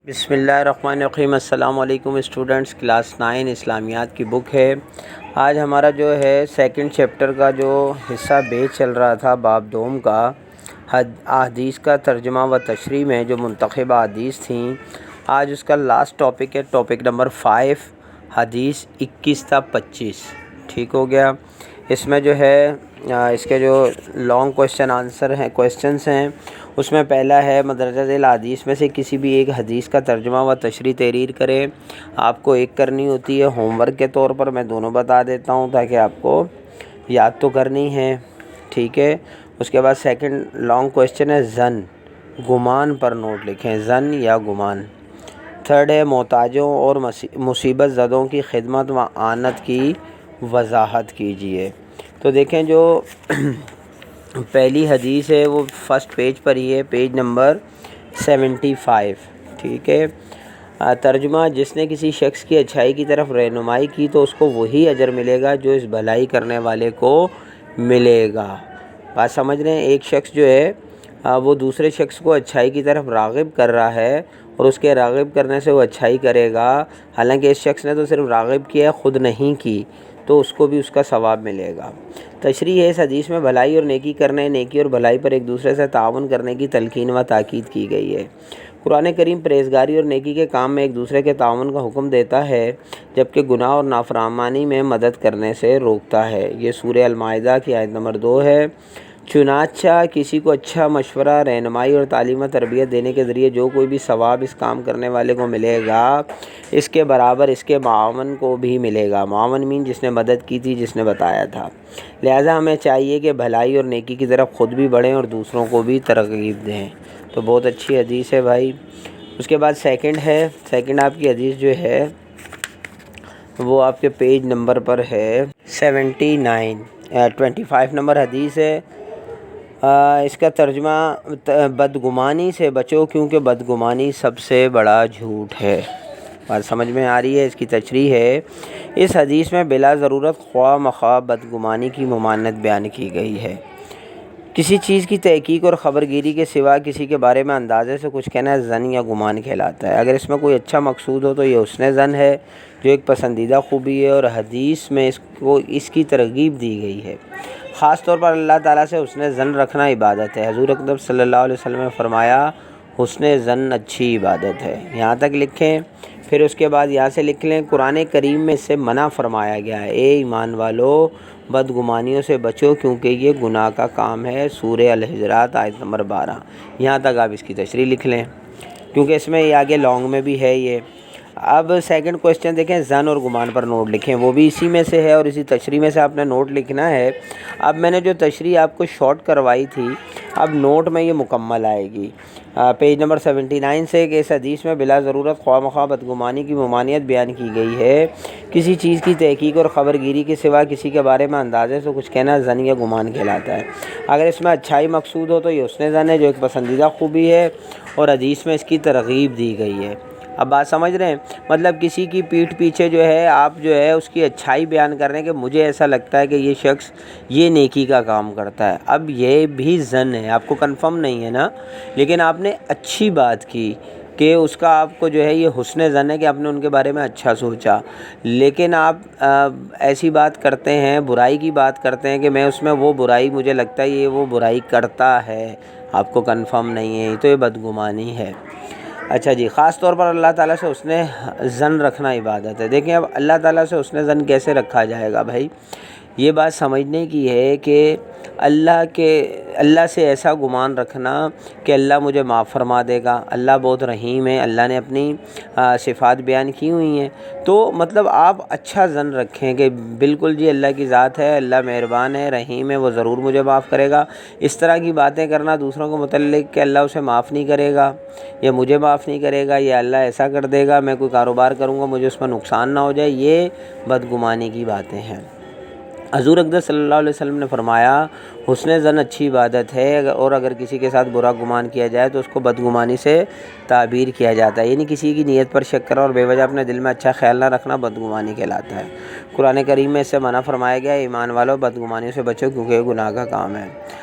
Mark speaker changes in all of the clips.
Speaker 1: بسم اللہ الرحمن الرحیم۔ السلام علیکم اسٹوڈنٹس، کلاس 9 اسلامیات کی بک ہے۔ آج ہمارا جو ہے سیکنڈ چیپٹر کا جو حصہ بیچ چل رہا تھا باب دوم کا، احادیث کا ترجمہ و تشریح میں جو منتخب احادیث تھیں، آج اس کا لاسٹ ٹاپک ہے، ٹاپک نمبر 5، حدیث 21 تا 25۔ ٹھیک ہو گیا۔ اس میں جو ہے اس کے جو لانگ کویشچنس ہیں، اس میں پہلا ہے مدرجہ ذیل حدیث میں سے کسی بھی ایک حدیث کا ترجمہ و تشریح تحریر کریں۔ آپ کو ایک کرنی ہوتی ہے ہوم ورک کے طور پر، میں دونوں بتا دیتا ہوں تاکہ آپ کو یاد تو کرنی ہے، ٹھیک ہے۔ اس کے بعد سیکنڈ لانگ کویشچن ہے زن، گمان پر نوٹ لکھیں، زن یا گمان۔ تھرڈ ہے محتاجوں اور مصیبت زدوں کی خدمت و اعانت کی وضاحت کیجیے۔ تو دیکھیں جو پہلی حدیث ہے وہ فرسٹ پیج پر ہی ہے، پیج نمبر 75، ٹھیک ہے۔ ترجمہ: جس نے کسی شخص کی اچھائی کی طرف رہنمائی کی تو اس کو وہی اجر ملے گا جو اس بھلائی کرنے والے کو ملے گا۔ بات سمجھ رہے ہیں؟ ایک شخص جو ہے وہ دوسرے شخص کو اچھائی کی طرف راغب کر رہا ہے اور اس کے راغب کرنے سے وہ اچھائی کرے گا، حالانکہ اس شخص نے تو صرف راغب کیا ہے، خود نہیں کی، تو اس کو بھی اس کا ثواب ملے گا۔ تشریح ہے: اس حدیث میں بھلائی اور نیکی کرنے، نیکی اور بھلائی پر ایک دوسرے سے تعاون کرنے کی تلقین و تاکید کی گئی ہے۔ قرآن کریم پرہیزگاری اور نیکی کے کام میں ایک دوسرے کے تعاون کا حکم دیتا ہے، جبکہ گناہ اور نافرمانی میں مدد کرنے سے روکتا ہے۔ یہ سورہ المائدہ کی آیت نمبر 2 ہے۔ چنانچہ کسی کو اچھا مشورہ، رہنمائی اور تعلیم و تربیت دینے کے ذریعے جو کوئی بھی ثواب اس کام کرنے والے کو ملے گا، اس کے برابر اس کے معاون کو بھی ملے گا۔ معاون مین جس نے مدد کی تھی، جس نے بتایا تھا۔ لہٰذا ہمیں چاہیے کہ بھلائی اور نیکی کی طرف خود بھی بڑھیں اور دوسروں کو بھی ترغیب دیں۔ تو بہت اچھی حدیث ہے بھائی۔ اس کے بعد سیکنڈ آپ کی حدیث جو ہے وہ آپ کے پیج نمبر پر ہے 25 نمبر حدیث ہے۔ اس کا ترجمہ: بدگمانی سے بچو کیونکہ بدگمانی سب سے بڑا جھوٹ ہے۔ بات سمجھ میں آ رہی ہے؟ اس کی تشریح ہے: اس حدیث میں بلا ضرورت خواہ مخواہ بدگمانی کی ممانعت بیان کی گئی ہے۔ کسی چیز کی تحقیق اور خبرگیری کے سوا کسی کے بارے میں اندازے سے کچھ کہنا ظن یا گمان کہلاتا ہے۔ اگر اس میں کوئی اچھا مقصود ہو تو یہ حسن ظن ہے، جو ایک پسندیدہ خوبی ہے، اور حدیث میں اس کی ترغیب دی گئی ہے۔ خاص طور پر اللہ تعالیٰ سے حسن ظن رکھنا عبادت ہے۔ حضور اکرم صلی اللہ علیہ وسلم نے فرمایا، حسن ظن اچھی عبادت ہے۔ یہاں تک لکھیں، پھر اس کے بعد یہاں سے لکھ لیں، قرآن کریم میں اس سے منع فرمایا گیا ہے، اے ایمان والو بدگمانیوں سے بچو کیونکہ یہ گناہ کا کام ہے۔ سورہ الحجرات آیت نمبر 12۔ یہاں تک آپ اس کی تشریح لکھ لیں، کیونکہ اس میں یہ آگے لانگ میں بھی ہے یہ۔ اب سیکنڈ کویشچن دیکھیں، ظن اور گمان پر نوٹ لکھیں، وہ بھی اسی میں سے ہے اور اسی تشریح میں سے آپ نے نوٹ لکھنا ہے۔ اب میں نے جو تشریح آپ کو شارٹ کروائی تھی، اب نوٹ میں یہ مکمل آئے گی۔ پیج نمبر 79 سے کہ اس حدیث میں بلا ضرورت خواہ مخواہ بدگمانی کی ممانعت بیان کی گئی ہے۔ کسی چیز کی تحقیق اور خبرگیری کے سوا کسی کے بارے میں اندازے سے کچھ کہنا ظن یا گمان کہلاتا ہے۔ اگر اس میں اچھائی مقصود ہو تو یہ حسن ظن ہے، جو ایک پسندیدہ خوبی ہے، اور حدیث میں اس کی ترغیب دی گئی ہے۔ اب بات سمجھ رہے ہیں؟ مطلب کسی کی پیٹھ پیچھے جو ہے آپ جو ہے اس کی اچھائی بیان کر رہے ہیں کہ مجھے ایسا لگتا ہے کہ یہ شخص یہ نیکی کا کام کرتا ہے۔ اب یہ بھی ظن ہے، آپ کو کنفرم نہیں ہے نا، لیکن آپ نے اچھی بات کی کہ اس کا آپ کو جو ہے یہ حسن ظن ہے کہ آپ نے ان کے بارے میں اچھا سوچا، لیکن آپ ایسی بات کرتے ہیں، برائی کی بات کرتے ہیں کہ میں اس میں وہ برائی مجھے لگتا ہے یہ وہ برائی کرتا ہے، آپ کو کنفرم نہیں ہے، تو یہ بدگمانی ہے۔ اچھا جی، خاص طور پر اللہ تعالیٰ سے حسن ظن رکھنا عبادت ہے۔ دیکھیں اب اللہ تعالیٰ سے حسن ظن کیسے رکھا جائے گا بھائی؟ یہ بات سمجھنے کی ہے کہ اللہ سے ایسا گمان رکھنا کہ اللہ مجھے معاف فرما دے گا، اللہ بہت رحیم ہے، اللہ نے اپنی صفات بیان کی ہوئی ہیں، تو مطلب آپ اچھا ظن رکھیں کہ بالکل جی اللہ کی ذات ہے، اللہ مہربان ہے، رحیم ہے، وہ ضرور مجھے معاف کرے گا۔ اس طرح کی باتیں کرنا دوسروں کو متعلق کہ اللہ اسے معاف نہیں کرے گا یا مجھے معاف نہیں کرے گا یا اللہ ایسا کر دے گا، میں کوئی کاروبار کروں گا مجھے اس میں نقصان نہ ہو جائے، یہ بدگمانی کی باتیں ہیں۔ حضور اقدس صلی اللہ علیہ وسلم نے فرمایا، حسن ظن اچھی عبادت ہے، اور اگر کسی کے ساتھ برا گمان کیا جائے تو اس کو بدگمانی سے تعبیر کیا جاتا ہے، یعنی کسی کی نیت پر شک کرنا اور بے وجہ اپنے دل میں اچھا خیال نہ رکھنا بدگمانی کہلاتا ہے۔ قرآن کریم میں اس سے منع فرمایا گیا ہے، ایمان والو بدگمانیوں سے بچو کیونکہ یہ گناہ کا کام ہے۔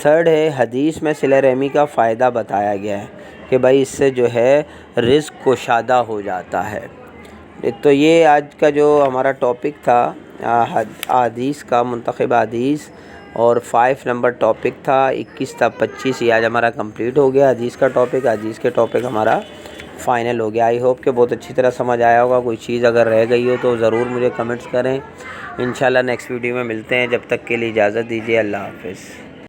Speaker 1: تھرڈ ہے حدیث میں صلہ رحمی کا فائدہ بتایا گیا ہے کہ بھائی اس سے جو ہے رزق کشادہ ہو جاتا ہے۔ تو یہ آج کا جو ہمارا ٹاپک تھا حدیث کا، منتخب حدیث، اور 5 نمبر ٹاپک تھا، 21 تھا 25، یہ آج ہمارا کمپلیٹ ہو گیا حدیث کا ٹاپک۔ حدیث کے ٹاپک ہمارا فائنل ہو گیا۔ آئی ہوپ کہ بہت اچھی طرح سمجھ آیا ہوگا۔ کوئی چیز اگر رہ گئی ہو تو ضرور مجھے کمنٹس کریں۔ انشاءاللہ نیکسٹ ویڈیو میں ملتے ہیں، جب تک کے لیے اجازت دیجیے، اللہ حافظ۔